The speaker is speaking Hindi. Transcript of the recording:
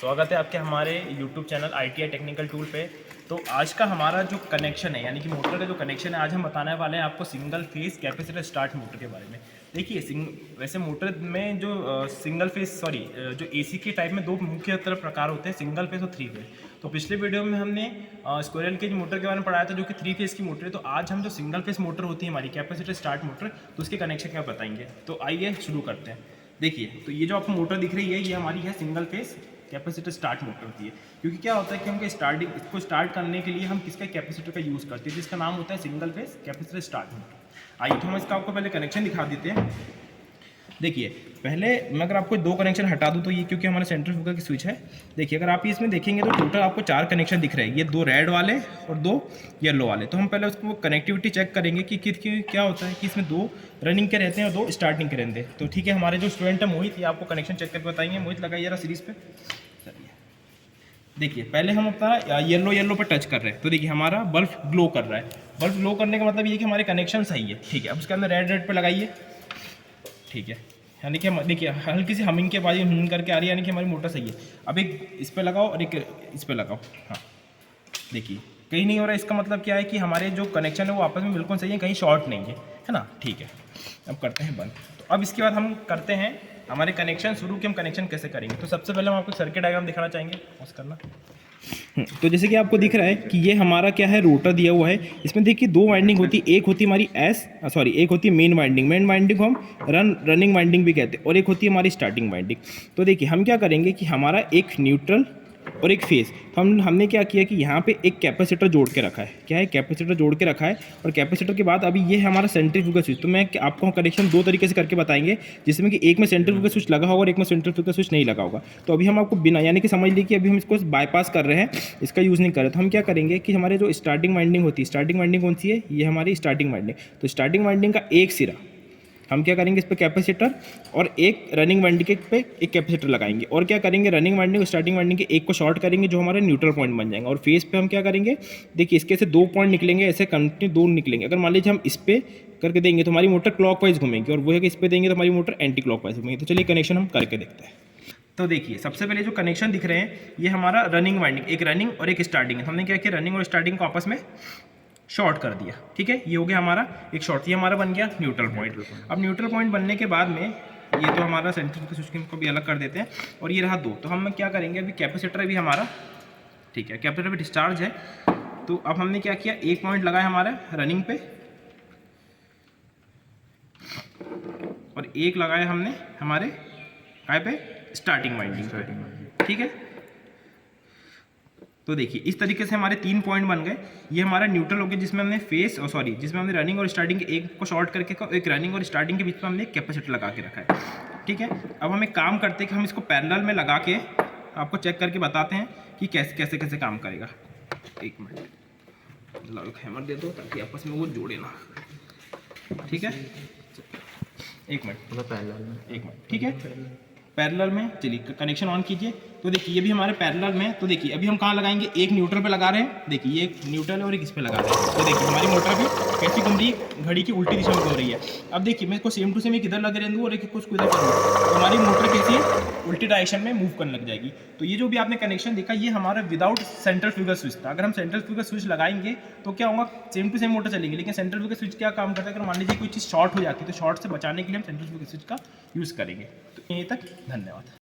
स्वागत है आपके हमारे YouTube channel ITI technical tool पे। तो आज का हमारा जो कनेक्शन है, यानी कि मोटर का जो कनेक्शन है, आज हम बताने वाले हैं आपको single phase capacitor start motor के बारे में। देखिए, वैसे मोटर में जो जो AC के टाइप में दो मुख्य प्रकार होते हैं, सिंगल फेस और थ्री फेस। तो पिछले वीडियो में हमने स्क्वायरल केज मोटर के बारे में पढ़ाया था, जो कि थ्री फेस की मोटर है। तो आज हम जो सिंगल फेस मोटर होती है हमारी कैपेसिटर स्टार्ट मोटर, तो उसके कनेक्शन क्या बताएंगे। तो आइए शुरू करते हैं। देखिए, तो ये जो आपको मोटर दिख रही है, ये हमारी है single phase capacitor start motor होती है। क्योंकि क्या होता है कि हमको इसको स्टार्ट करने के लिए हम किसका कैपेसिटर का यूज़ करते हैं, जिसका नाम होता है single phase capacitor start motor. आइए तो हम इसका आपको पहले कनेक्शन दिखा देते हैं। देखिए, पहले मैं अगर आपको दो कनेक्शन हटा दूं तो ये क्योंकि हमारा सेंट्रीफ्यूगल की स्विच है। देखिए, अगर आप इसमें देखेंगे तो टोटल आपको 4 कनेक्शन दिख रहे हैं, ये 2 रेड वाले और 2 येलो वाले। तो हम पहले उसको कनेक्टिविटी चेक करेंगे कि क्या होता है कि इसमें 2 रनिंग के रहते हैं और 2 स्टार्टिंग के रहते हैं। तो ठीक है, हमारे जो स्टूडेंट है मोहित, ये आपको कनेक्शन चेक करके बताएंगे। मोहित, लगाइए जरा सीरीज पे। देखिए, पहले हम अपना येलो पर टच कर रहे हैं, तो देखिए हमारा बल्ब ग्लो कर रहा है। बल्ब ग्लो करने का मतलब ये कि हमारे कनेक्शन सही है। ठीक है, अब उसके अंदर रेड पे लगाइए। ठीक है, यानी कि देखिए हल्की सी हमिंग के बाद करके आ रही है, यानी कि हमारी मोटर सही है। अब एक इस पे लगाओ और एक इस पे लगाओ। हाँ, देखिए कहीं नहीं हो रहा है। इसका मतलब क्या है कि हमारे जो कनेक्शन है वो आपस में बिल्कुल सही है, कहीं शॉर्ट नहीं है ना। ठीक है, अब करते हैं बंद। तो अब इसके बाद हम करते हैं हमारे कनेक्शन शुरू कि हम कनेक्शन कैसे करेंगे। तो सबसे पहले हम आपको सर्किट डायग्राम दिखाना चाहेंगे। पॉज करना। तो जैसे कि आपको दिख रहा है कि ये हमारा क्या है, रोटर दिया हुआ है। इसमें देखिए 2 वाइंडिंग होती है, एक होती है हमारी एक होती है मेन वाइंडिंग। मेन वाइंडिंग को हम रनिंग वाइंडिंग भी कहते हैं, और एक होती है हमारी स्टार्टिंग वाइंडिंग। तो देखिए हम क्या करेंगे कि हमारा एक न्यूट्रल और एक फेस, तो हमने क्या किया कि यहाँ पे एक कैपेसिटर जोड़ के रखा है। क्या है, कैपेसिटर जोड़ के रखा है। और कैपेसिटर के बाद अभी ये है हमारा सेंट्रीफ्यूगल स्विच। तो मैं आपको कनेक्शन 2 तरीके से करके बताएंगे, जिसमें कि एक में सेंट्रीफ्यूगल स्विच लगा होगा और एक में सेंट्रीफ्यूगल स्विच नहीं लगा होगा। तो अभी हम आपको बिना, यानी कि समझ लीजिए कि अभी हम इसको बाईपास कर रहे हैं, इसका यूज़ नहीं कर रहे। तो हम क्या करेंगे कि हमारे जो स्टार्टिंग वाइंडिंग होती है, स्टार्टिंग वाइंडिंग कौन सी है, ये हमारी स्टार्टिंग वाइंडिंग। तो स्टार्टिंग वाइंडिंग का एक सिरा हम क्या करेंगे, इस पर कैपेसिटर और एक रनिंग वाइंडिंग पे एक कैपेसिटर लगाएंगे। और क्या करेंगे, रनिंग वाइंडिंग और स्टार्टिंग वाइंडिंग के एक को शॉर्ट करेंगे, जो हमारा न्यूट्रल पॉइंट बन जाएगा। और फेस पे हम क्या करेंगे, देखिए इसके से 2 पॉइंट निकलेंगे, ऐसे कंटिन्यू 2 निकलेंगे। अगर मान लीजिए हम इस पे करके देंगे तो हमारी मोटर क्लॉकवाइज घूमेगी, और वो है कि इस पे देंगे तो हमारी मोटर एंटी क्लॉकवाइज घूमेगी। तो चलिए कनेक्शन हम करके देखते हैं। तो देखिए, सबसे पहले जो कनेक्शन दिख रहे हैं, ये हमारा रनिंग वाइंडिंग, एक रनिंग और एक स्टार्टिंग है। हमने क्या किया, रनिंग और स्टार्टिंग को आपस में शॉर्ट कर दिया। ठीक है, ये हो गया हमारा एक शॉर्ट, ये हमारा बन गया न्यूट्रल पॉइंट। अब न्यूट्रल पॉइंट बनने के बाद में ये तो हमारा सेंट्रीफ्यूगल स्विच को भी अलग कर देते हैं, और ये रहा 2। तो हम क्या करेंगे, अभी कैपेसिटर भी हमारा, ठीक है, कैपेसिटर भी डिस्चार्ज है। तो अब हमने क्या किया, एक पॉइंट लगाया हमारा रनिंग पे और एक लगाया हमने हमारे काय पे, स्टार्टिंग वाइंडिंग पे। ठीक है, तो देखिए इस तरीके से हमारे 3 पॉइंट बन गए। ये हमारा न्यूट्रल हो गया, जिसमें हमने जिसमें हमने रनिंग और स्टार्टिंग के एक को शॉर्ट करके, एक रनिंग और स्टार्टिंग के बीच में हमने एक कैपेसिटर लगा के रखा है। ठीक है, अब हम एक काम करते हैं कि हम इसको पैरेलल में लगा के आपको चेक करके बताते हैं कि कैसे कैसे काम करेगा। एक मिनट, हैमर दे दो ताकि आपस में वो जोड़े ना। ठीक है, एक मिनट, ठीक है, पैरेलल में चलिए कनेक्शन ऑन कीजिए। तो देखिए ये भी हमारे पैरेलल में। तो देखिए अभी हम कहाँ लगाएंगे, एक न्यूट्रल पे लगा रहे हैं। देखिए ये एक न्यूट्रल है और एक इस पे लगा रहे हैं। तो देखिए हमारी मोटर भी कैसी घूम रही है, घड़ी की उल्टी दिशा में घूम रही है। अब देखिए मैं इसको सेम टू सेम एक इधर लगे रहूँगा और एक इसको इधर करूँगा, तो हमारी मोटर कैसी है, उल्टी डायरेक्शन में मूव करने लग जाएगी। तो ये जो भी आपने कनेक्शन देखा, ये हमारा विदाउट सेंट्रीफ्यूगल स्विच था। अगर हम सेंट्रीफ्यूगल स्विच लगाएंगे तो क्या होगा, सेम टू सेम मोटर चलेगी। लेकिन सेंट्रीफ्यूगल स्विच क्या काम करता है, अगर मान लीजिए कोई चीज़ शॉर्ट हो जाती है तो शॉर्ट से बचाने के लिए हम सेंट्रीफ्यूगल स्विच का यूज़ करेंगे। तो यहीं तक, धन्यवाद।